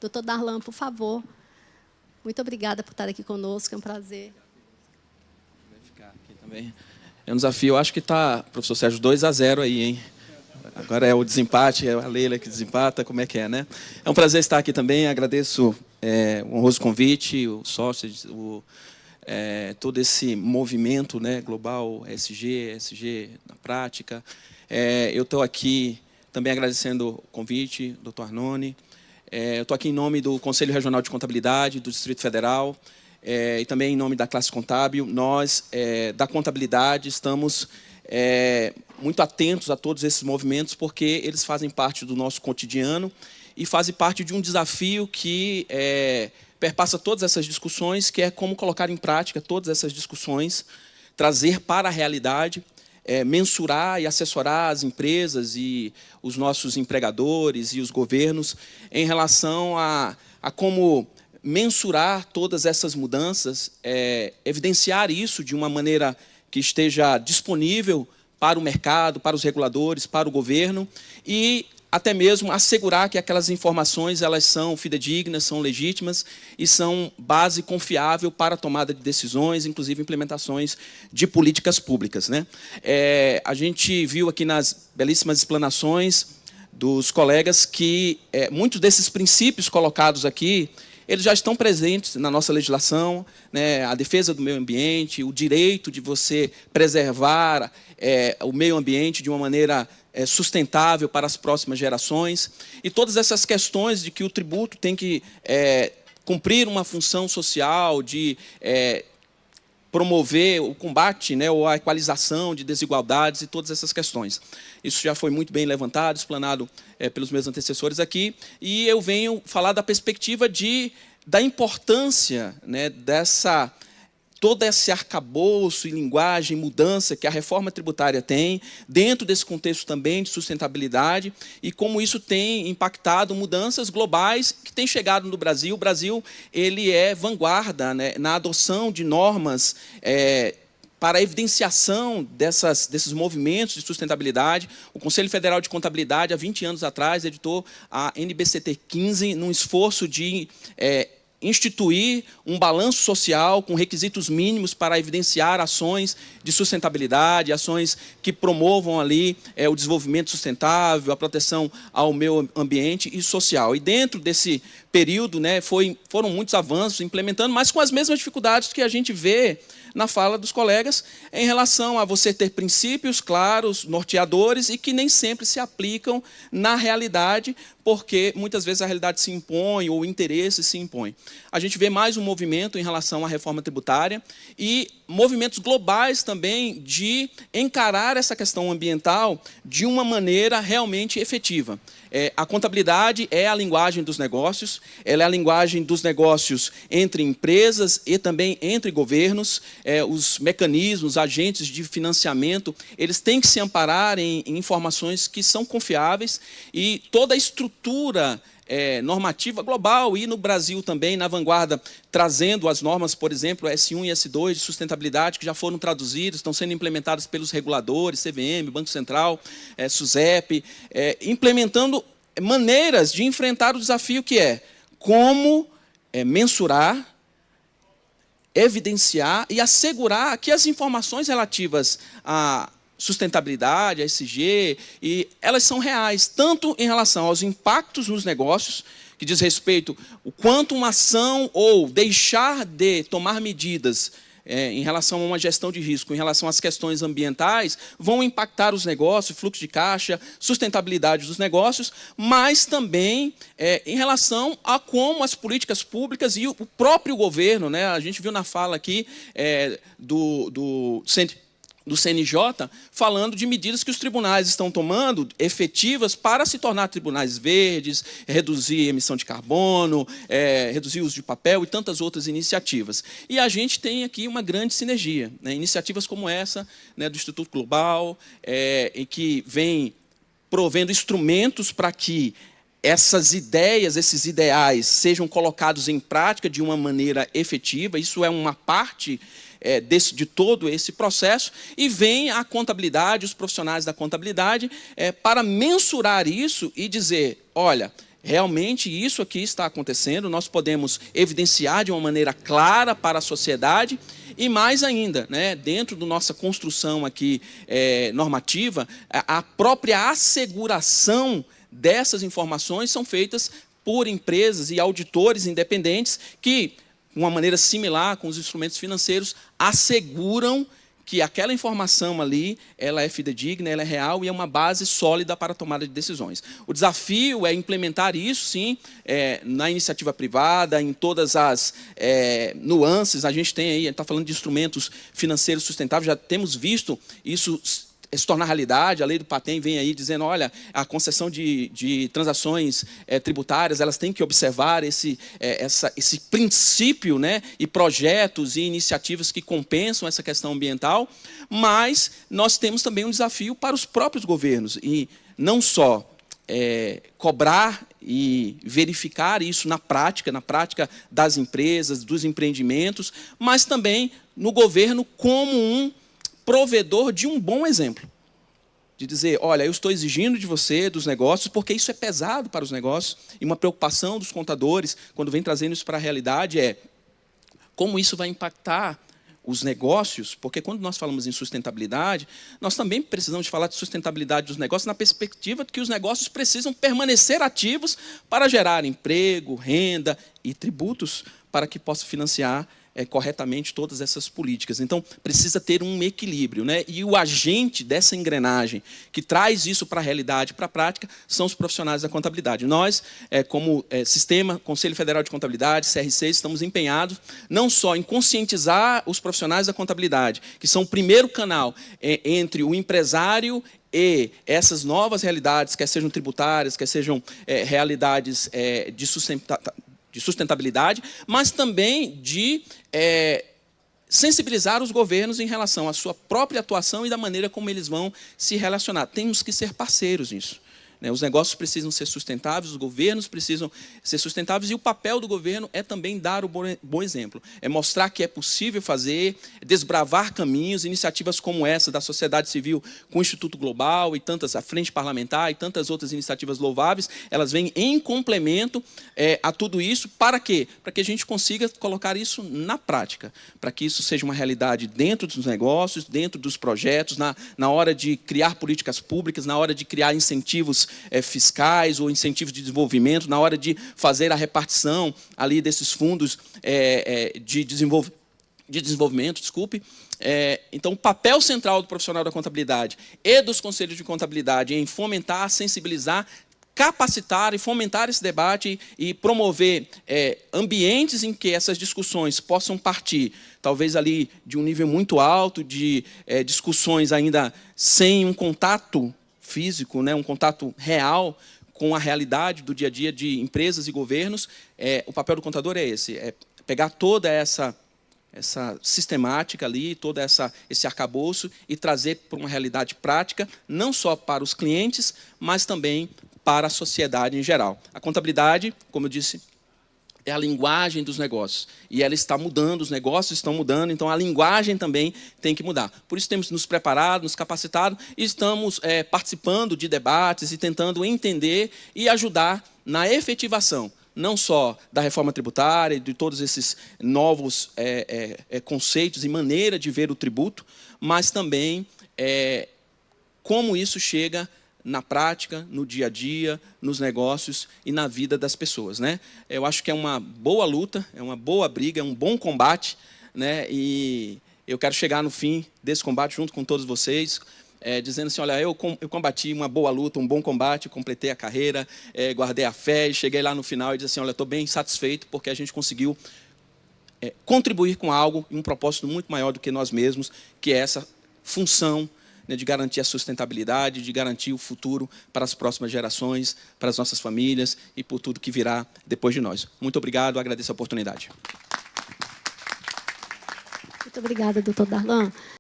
Doutor Darlan, por favor. Muito obrigada por estar aqui conosco, é um prazer. Vai ficar aqui também. É um desafio, acho que está, professor Sérgio, 2-0 aí, hein? Agora é o desempate, é a Leila que desempata, como é que é, né? É um prazer estar aqui também, agradeço o honroso convite, o sócio, todo esse movimento, né, global, ESG na prática. Eu estou aqui também agradecendo o convite, doutor Arnone. Eu estou aqui em nome do Conselho Regional de Contabilidade do Distrito Federal e também em nome da classe contábil. Nós, da contabilidade, estamos muito atentos a todos esses movimentos, porque eles fazem parte do nosso cotidiano e fazem parte de um desafio que perpassa todas essas discussões, que é como colocar em prática todas essas discussões, trazer para a realidade, mensurar e assessorar as empresas e os nossos empregadores e os governos em relação a como mensurar todas essas mudanças, evidenciar isso de uma maneira que esteja disponível para o mercado, para os reguladores, para o governo e até mesmo assegurar que aquelas informações elas são fidedignas, são legítimas e são base confiável para a tomada de decisões, inclusive implementações de políticas públicas, né? A gente viu aqui nas belíssimas explanações dos colegas que muitos desses princípios colocados aqui, eles já estão presentes na nossa legislação, né? A defesa do meio ambiente, o direito de você preservar o meio ambiente de uma maneira sustentável para as próximas gerações, e todas essas questões de que o tributo tem que cumprir uma função social, de promover o combate, né, ou a equalização de desigualdades e todas essas questões. Isso já foi muito bem levantado, explanado pelos meus antecessores aqui, e eu venho falar da perspectiva da importância, né, todo esse arcabouço e linguagem, mudança que a reforma tributária tem, dentro desse contexto também de sustentabilidade, e como isso tem impactado mudanças globais que têm chegado no Brasil. O Brasil ele é vanguarda, né, na adoção de normas para a evidenciação desses movimentos de sustentabilidade. O Conselho Federal de Contabilidade, há 20 anos atrás, editou a NBCT 15, num esforço de instituir um balanço social com requisitos mínimos para evidenciar ações de sustentabilidade, ações que promovam ali o desenvolvimento sustentável, a proteção ao meio ambiente e social. E dentro desse período, né, foram muitos avanços implementando, mas com as mesmas dificuldades que a gente vê na fala dos colegas em relação a você ter princípios claros, norteadores, e que nem sempre se aplicam na realidade, porque muitas vezes a realidade se impõe ou o interesse se impõe. A gente vê mais um movimento em relação à reforma tributária e movimentos globais também de encarar essa questão ambiental de uma maneira realmente efetiva. A contabilidade é a linguagem dos negócios, ela é a linguagem dos negócios entre empresas e também entre governos. Os mecanismos, agentes de financiamento, eles têm que se amparar em informações que são confiáveis, e toda a estrutura normativa global, e no Brasil também, na vanguarda, trazendo as normas, por exemplo, S1 e S2 de sustentabilidade, que já foram traduzidas, estão sendo implementadas pelos reguladores, CVM, Banco Central, SUSEP, implementando maneiras de enfrentar o desafio que é como mensurar, evidenciar e assegurar que as informações relativas à sustentabilidade, a ESG, e elas são reais, tanto em relação aos impactos nos negócios, que diz respeito o quanto uma ação ou deixar de tomar medidas em relação a uma gestão de risco, em relação às questões ambientais, vão impactar os negócios, fluxo de caixa, sustentabilidade dos negócios, mas também em relação a como as políticas públicas e o próprio governo, né, a gente viu na fala aqui do CNJ, falando de medidas que os tribunais estão tomando efetivas para se tornar tribunais verdes, reduzir a emissão de carbono, reduzir o uso de papel e tantas outras iniciativas. E a gente tem aqui uma grande sinergia, né? Iniciativas como essa, né, do Instituto Global, em que vem provendo instrumentos para que essas ideias, esses ideais, sejam colocados em prática de uma maneira efetiva. Isso é uma parte de todo esse processo, e vem a contabilidade, os profissionais da contabilidade, para mensurar isso e dizer, olha, realmente isso aqui está acontecendo, nós podemos evidenciar de uma maneira clara para a sociedade e mais ainda, né, dentro da nossa construção aqui normativa, a própria asseguração dessas informações são feitas por empresas e auditores independentes que, de uma maneira similar com os instrumentos financeiros, asseguram que aquela informação ali, ela é fidedigna, ela é real e é uma base sólida para a tomada de decisões. O desafio é implementar isso, sim, na iniciativa privada, em todas as nuances. A gente tem aí, a gente está falando de instrumentos financeiros sustentáveis, já temos visto isso se tornar realidade. A lei do Patem vem aí dizendo, olha, a concessão de transações tributárias, elas têm que observar esse princípio, né, e projetos e iniciativas que compensam essa questão ambiental, mas nós temos também um desafio para os próprios governos, e não só cobrar e verificar isso na prática das empresas, dos empreendimentos, mas também no governo como um provedor de um bom exemplo. De dizer, olha, eu estou exigindo de você, dos negócios, porque isso é pesado para os negócios, e uma preocupação dos contadores, quando vem trazendo isso para a realidade, é como isso vai impactar os negócios, porque quando nós falamos em sustentabilidade, nós também precisamos falar de sustentabilidade dos negócios na perspectiva de que os negócios precisam permanecer ativos para gerar emprego, renda e tributos para que possa financiar corretamente todas essas políticas. Então, precisa ter um equilíbrio, né? E o agente dessa engrenagem que traz isso para a realidade, para a prática, são os profissionais da contabilidade. Nós, como sistema, Conselho Federal de Contabilidade, CR6, estamos empenhados não só em conscientizar os profissionais da contabilidade, que são o primeiro canal entre o empresário e essas novas realidades, quer sejam tributárias, quer sejam realidades de sustentabilidade, mas também de sensibilizar os governos em relação à sua própria atuação e da maneira como eles vão se relacionar. Temos que ser parceiros nisso. Os negócios precisam ser sustentáveis, os governos precisam ser sustentáveis, e o papel do governo é também dar o bom exemplo. É mostrar que é possível fazer, desbravar caminhos, iniciativas como essa da sociedade civil com o Instituto Global e tantas, a Frente Parlamentar e tantas outras iniciativas louváveis, elas vêm em complemento a tudo isso. Para quê? Para que a gente consiga colocar isso na prática, para que isso seja uma realidade dentro dos negócios, dentro dos projetos, na hora de criar políticas públicas, na hora de criar incentivos fiscais ou incentivos de desenvolvimento, na hora de fazer a repartição ali desses fundos de desenvolvimento, desculpe. Então, o papel central do profissional da contabilidade e dos conselhos de contabilidade em fomentar, sensibilizar, capacitar e fomentar esse debate e promover ambientes em que essas discussões possam partir, talvez ali de um nível muito alto, de discussões ainda sem um contato físico, né, um contato real com a realidade do dia a dia de empresas e governos. O papel do contador é esse, pegar toda essa sistemática ali, todo esse arcabouço e trazer para uma realidade prática, não só para os clientes, mas também para a sociedade em geral. A contabilidade, como eu disse, é a linguagem dos negócios. E ela está mudando, os negócios estão mudando, então a linguagem também tem que mudar. Por isso temos nos preparado, nos capacitado, e estamos participando de debates e tentando entender e ajudar na efetivação, não só da reforma tributária, de todos esses novos conceitos e maneira de ver o tributo, mas também como isso chega na prática, no dia a dia, nos negócios e na vida das pessoas, né? Eu acho que é uma boa luta, é uma boa briga, é um bom combate, né? E eu quero chegar no fim desse combate junto com todos vocês, dizendo assim, olha, eu combati uma boa luta, um bom combate, completei a carreira, guardei a fé e cheguei lá no final e disse assim, olha, estou bem satisfeito porque a gente conseguiu contribuir com algo e um propósito muito maior do que nós mesmos, que é essa função de garantir a sustentabilidade, de garantir o futuro para as próximas gerações, para as nossas famílias e por tudo que virá depois de nós. Muito obrigado, agradeço a oportunidade. Muito obrigada, doutor Darlan.